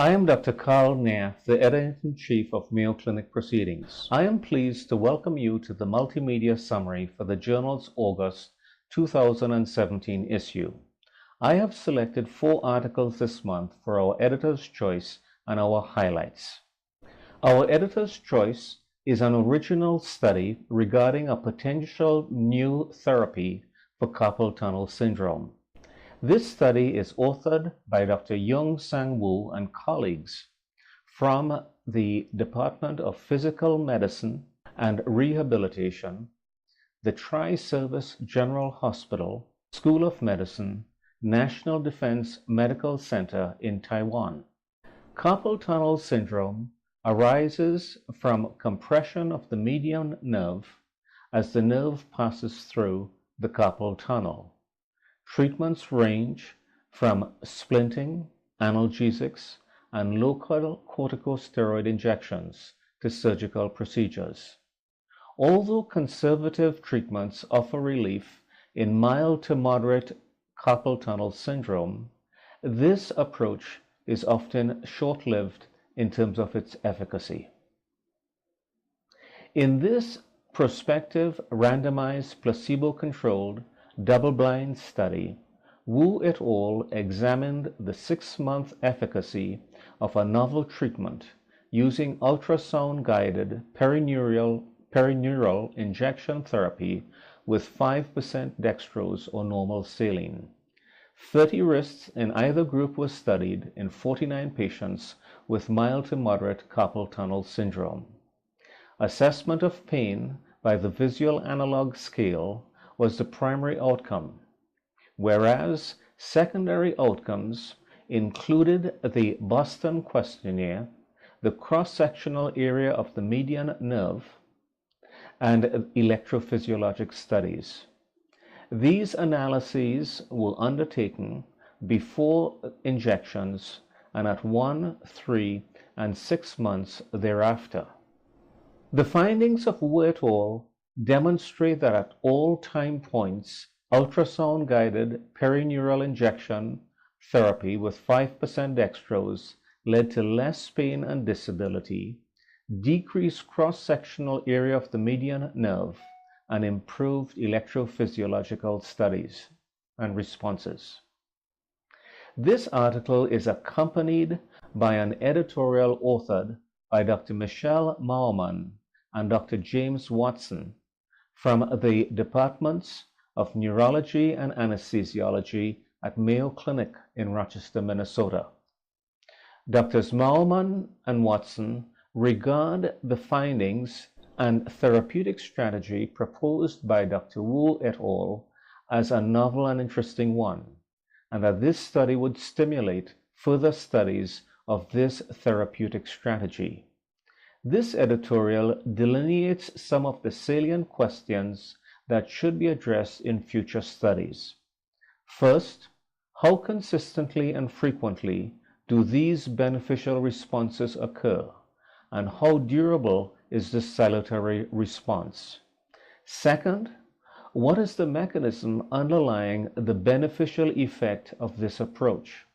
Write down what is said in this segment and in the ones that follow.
I am Dr. Karl Nath, the Editor-in-Chief of Mayo Clinic Proceedings. I am pleased to welcome you to the multimedia summary for the journal's August 2017 issue. I have selected 4 articles this month for our editor's choice and our highlights. Our editor's choice is an original study regarding a potential new therapy for carpal tunnel syndrome. This study is authored by Dr. Young-Sang Woo and colleagues from the Department of Physical Medicine and Rehabilitation, the Tri-Service General Hospital, School of Medicine, National Defense Medical Center in Taiwan. Carpal tunnel syndrome arises from compression of the median nerve as the nerve passes through the carpal tunnel. Treatments range from splinting, analgesics, and local corticosteroid injections to surgical procedures. Although conservative treatments offer relief in mild to moderate carpal tunnel syndrome, this approach is often short-lived in terms of its efficacy. In this prospective, randomized, placebo-controlled, double-blind study, Wu et al. Examined the 6-month efficacy of a novel treatment using ultrasound-guided perineural injection therapy with 5% dextrose or normal saline. 30 wrists in either group were studied in 49 patients with mild to moderate carpal tunnel syndrome. Assessment of pain by the visual analog scale was the primary outcome, whereas secondary outcomes included the Boston Questionnaire, the cross-sectional area of the median nerve, and electrophysiologic studies. These analyses were undertaken before injections and at 1, 3, and 6 months thereafter. The findings of Wu et al. Demonstrate that at all time points, ultrasound-guided perineural injection therapy with 5% dextrose led to less pain and disability, decreased cross-sectional area of the median nerve, and improved electrophysiological studies and responses. This article is accompanied by an editorial authored by Dr. Michelle Maumann and Dr. James Watson from the Departments of Neurology and Anesthesiology at Mayo Clinic in Rochester, Minnesota. Drs. Maumann and Watson regard the findings and therapeutic strategy proposed by Dr. Wu et al. As a novel and interesting one, and that this study would stimulate further studies of this therapeutic strategy. This editorial delineates some of the salient questions that should be addressed in future studies. First, how consistently and frequently do these beneficial responses occur, and how durable is this salutary response? Second, what is the mechanism underlying the beneficial effect of this approach?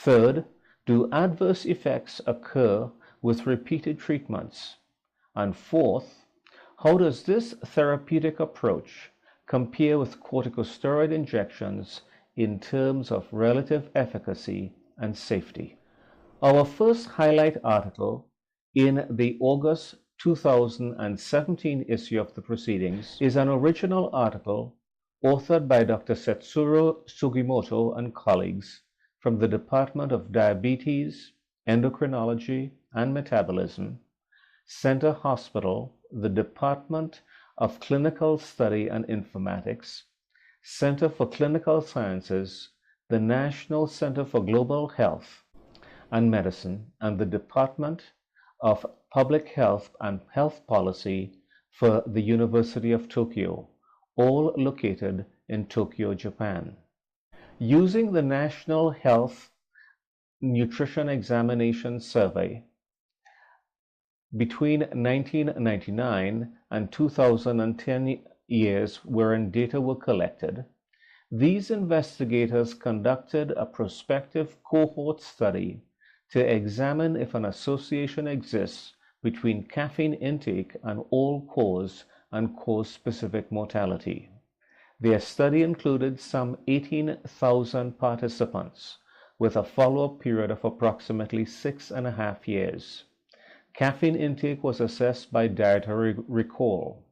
Third, do adverse effects occur with repeated treatments? And fourth, how does this therapeutic approach compare with corticosteroid injections in terms of relative efficacy and safety? Our first highlight article in the August 2017 issue of the Proceedings is an original article authored by Dr. Setsuro Sugimoto and colleagues from the Department of Diabetes, Endocrinology, and Metabolism, Center Hospital, the Department of Clinical Study and Informatics, Center for Clinical Sciences, the National Center for Global Health and Medicine, and the Department of Public Health and Health Policy for the University of Tokyo, all located in Tokyo, Japan. Using the National Health Nutrition Examination Survey between 1999 and 2010 years wherein data were collected, these investigators conducted a prospective cohort study to examine if an association exists between caffeine intake and all-cause and cause-specific mortality. Their study included some 18,000 participants with a follow-up period of approximately 6.5 years. Caffeine intake was assessed by dietary recall.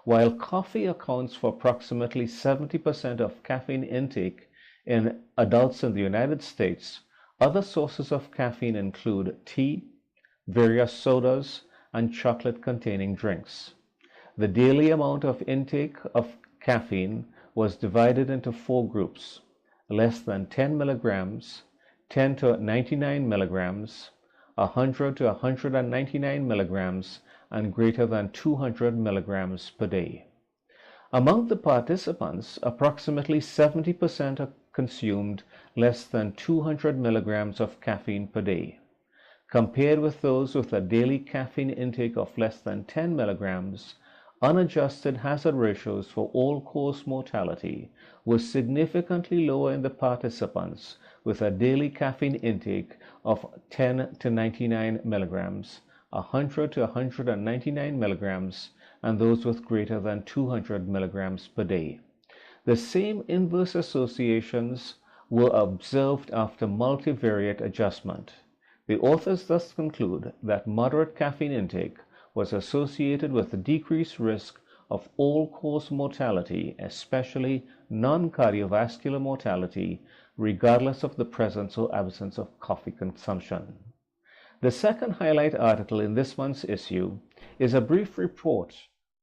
While coffee accounts for approximately 70% of caffeine intake in adults in the United States, other sources of caffeine include tea, various sodas, and chocolate-containing drinks. The daily amount of intake of caffeine was divided into 4 groups: less than 10 milligrams, 10 to 99 milligrams, 100 to 199 milligrams, and greater than 200 milligrams per day. Among the participants, approximately 70% consumed less than 200 milligrams of caffeine per day. Compared with those with a daily caffeine intake of less than 10 milligrams, unadjusted hazard ratios for all-cause mortality were significantly lower in the participants with a daily caffeine intake of 10 to 99 milligrams, 100 to 199 milligrams, and those with greater than 200 milligrams per day. The same inverse associations were observed after multivariate adjustment. The authors thus conclude that moderate caffeine intake was associated with a decreased risk of all-cause mortality, especially non-cardiovascular mortality, regardless of the presence or absence of coffee consumption. The second highlight article in this month's issue is a brief report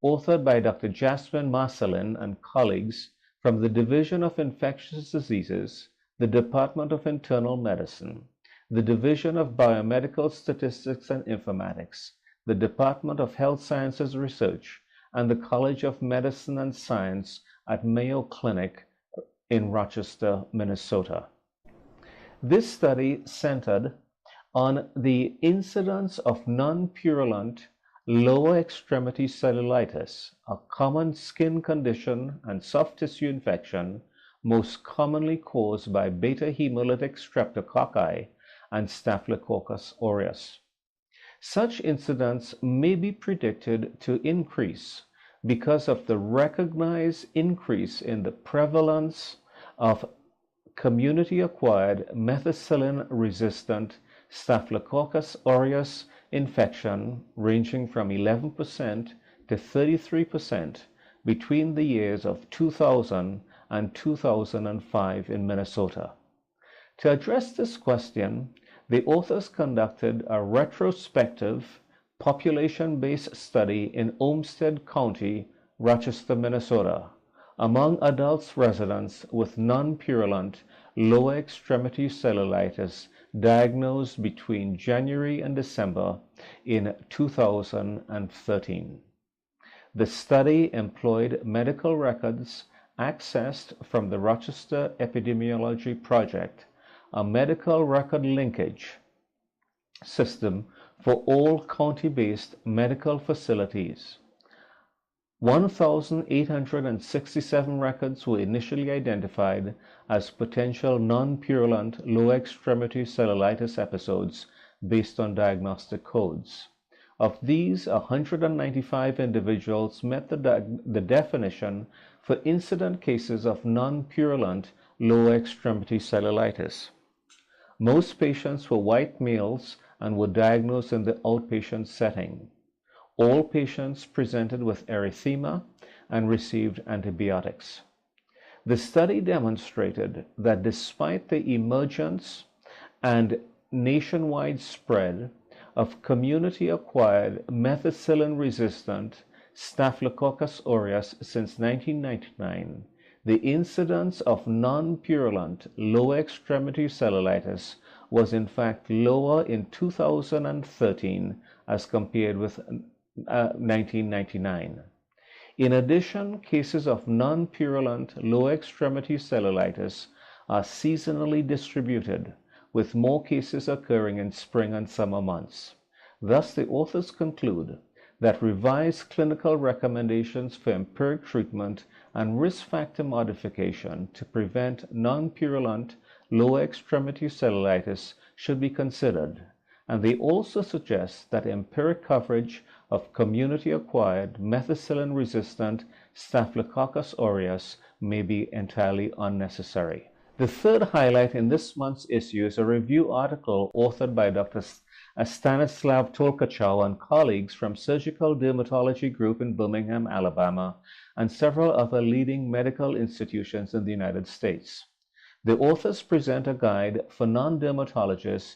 authored by Dr. Jasmine Marcelin and colleagues from the Division of Infectious Diseases, the Department of Internal Medicine, the Division of Biomedical Statistics and Informatics, the Department of Health Sciences Research, and the College of Medicine and Science at Mayo Clinic in Rochester, Minnesota. This study centered on the incidence of non-purulent lower extremity cellulitis, a common skin condition and soft tissue infection most commonly caused by beta-hemolytic streptococci and Staphylococcus aureus. Such incidence may be predicted to increase because of the recognized increase in the prevalence of community-acquired methicillin-resistant Staphylococcus aureus infection ranging from 11% to 33% between the years of 2000 and 2005 in Minnesota. To address this question, the authors conducted a retrospective population-based study in Olmsted County, Rochester, Minnesota, among adults residents with non-purulent lower extremity cellulitis diagnosed between January and December in 2013. The study employed medical records accessed from the Rochester Epidemiology Project, a medical record linkage system for all county-based medical facilities. 1,867 records were initially identified as potential non-purulent lower extremity cellulitis episodes based on diagnostic codes. Of these, 195 individuals met the definition for incident cases of non-purulent lower extremity cellulitis. Most patients were white males and were diagnosed in the outpatient setting. All patients presented with erythema and received antibiotics. The study demonstrated that despite the emergence and nationwide spread of community-acquired methicillin-resistant Staphylococcus aureus since 1999, the incidence of non-purulent lower extremity cellulitis was in fact lower in 2013 as compared with 1999. In addition, cases of non-purulent lower extremity cellulitis are seasonally distributed, with more cases occurring in spring and summer months. Thus, the authors conclude that revised clinical recommendations for empiric treatment and risk factor modification to prevent non-purulent lower extremity cellulitis should be considered, and they also suggest that empiric coverage of community-acquired methicillin-resistant Staphylococcus aureus may be entirely unnecessary. The third highlight in this month's issue is a review article authored by Dr. Stanislav Tolkachow and colleagues from Surgical Dermatology Group in Birmingham, Alabama, and several other leading medical institutions in the United States. The authors present a guide for non-dermatologists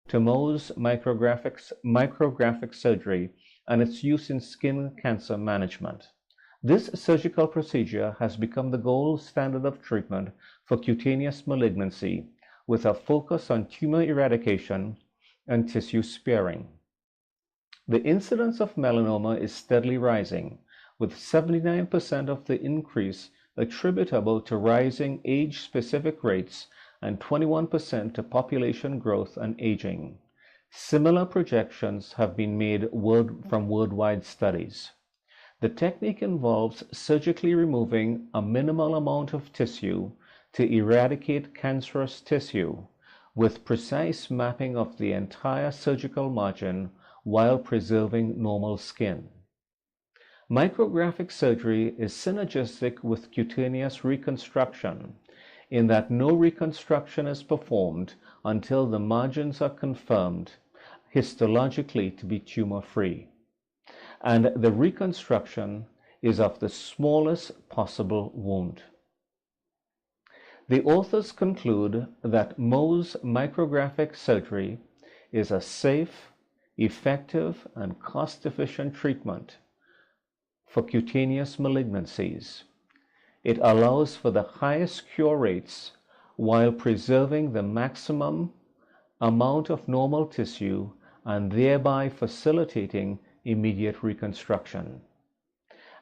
to Mohs micrographic surgery and its use in skin cancer management. This surgical procedure has become the gold standard of treatment for cutaneous malignancy, with a focus on tumor eradication and tissue sparing. The incidence of melanoma is steadily rising, with 79% of the increase attributable to rising age-specific rates and 21% to population growth and aging. Similar projections have been made from worldwide studies. The technique involves surgically removing a minimal amount of tissue to eradicate cancerous tissue, with precise mapping of the entire surgical margin while preserving normal skin. Micrographic surgery is synergistic with cutaneous reconstruction, in that no reconstruction is performed until the margins are confirmed histologically to be tumor-free, and the reconstruction is of the smallest possible wound. The authors conclude that Mohs micrographic surgery is a safe, effective, and cost-efficient treatment for cutaneous malignancies. It allows for the highest cure rates while preserving the maximum amount of normal tissue and thereby facilitating immediate reconstruction.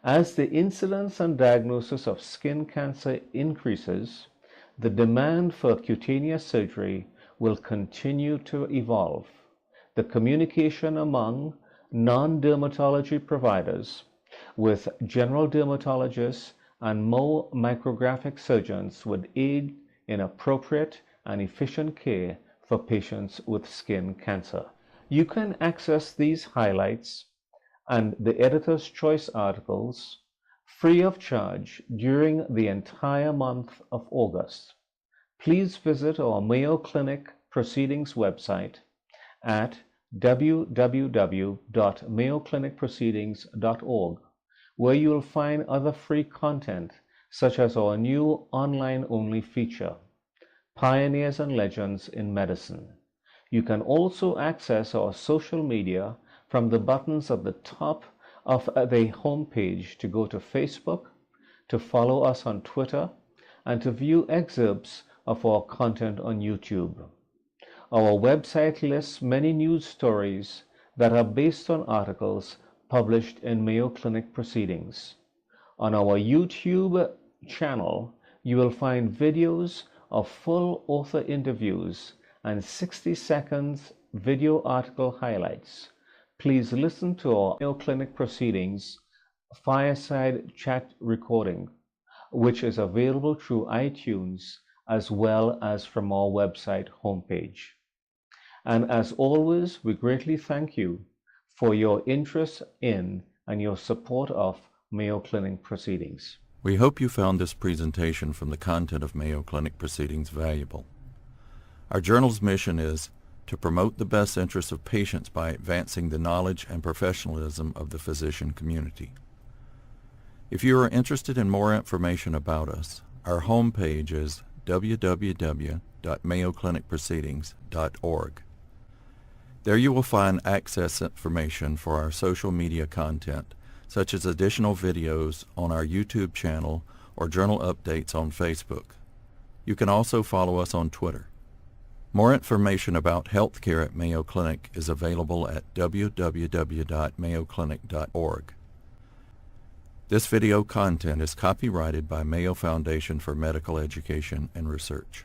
As the incidence and diagnosis of skin cancer increases, the demand for cutaneous surgery will continue to evolve. The communication among non-dermatology providers with general dermatologists and Mohs micrographic surgeons would aid in appropriate and efficient care for patients with skin cancer. You can access these highlights and the editor's choice articles free of charge during the entire month of August. Please visit our Mayo Clinic Proceedings website at www.mayoclinicproceedings.org, where you will find other free content such as our new online-only feature, Pioneers and Legends in Medicine. You can also access our social media from the buttons at the top of the homepage to go to Facebook, to follow us on Twitter, and to view excerpts of our content on YouTube. Our website lists many news stories that are based on articles published in Mayo Clinic Proceedings. On our YouTube channel, you will find videos of full author interviews and 60 seconds video article highlights. Please listen to our Mayo Clinic Proceedings fireside chat recording, which is available through iTunes as well as from our website homepage. And as always, we greatly thank you for your interest in and your support of Mayo Clinic Proceedings. We hope you found this presentation from the content of Mayo Clinic Proceedings valuable. Our journal's mission is to promote the best interests of patients by advancing the knowledge and professionalism of the physician community. If you are interested in more information about us, our homepage is www.mayoclinicproceedings.org. There you will find access information for our social media content, such as additional videos on our YouTube channel or journal updates on Facebook. You can also follow us on Twitter. More information about healthcare at Mayo Clinic is available at www.mayoclinic.org. This video content is copyrighted by Mayo Foundation for Medical Education and Research.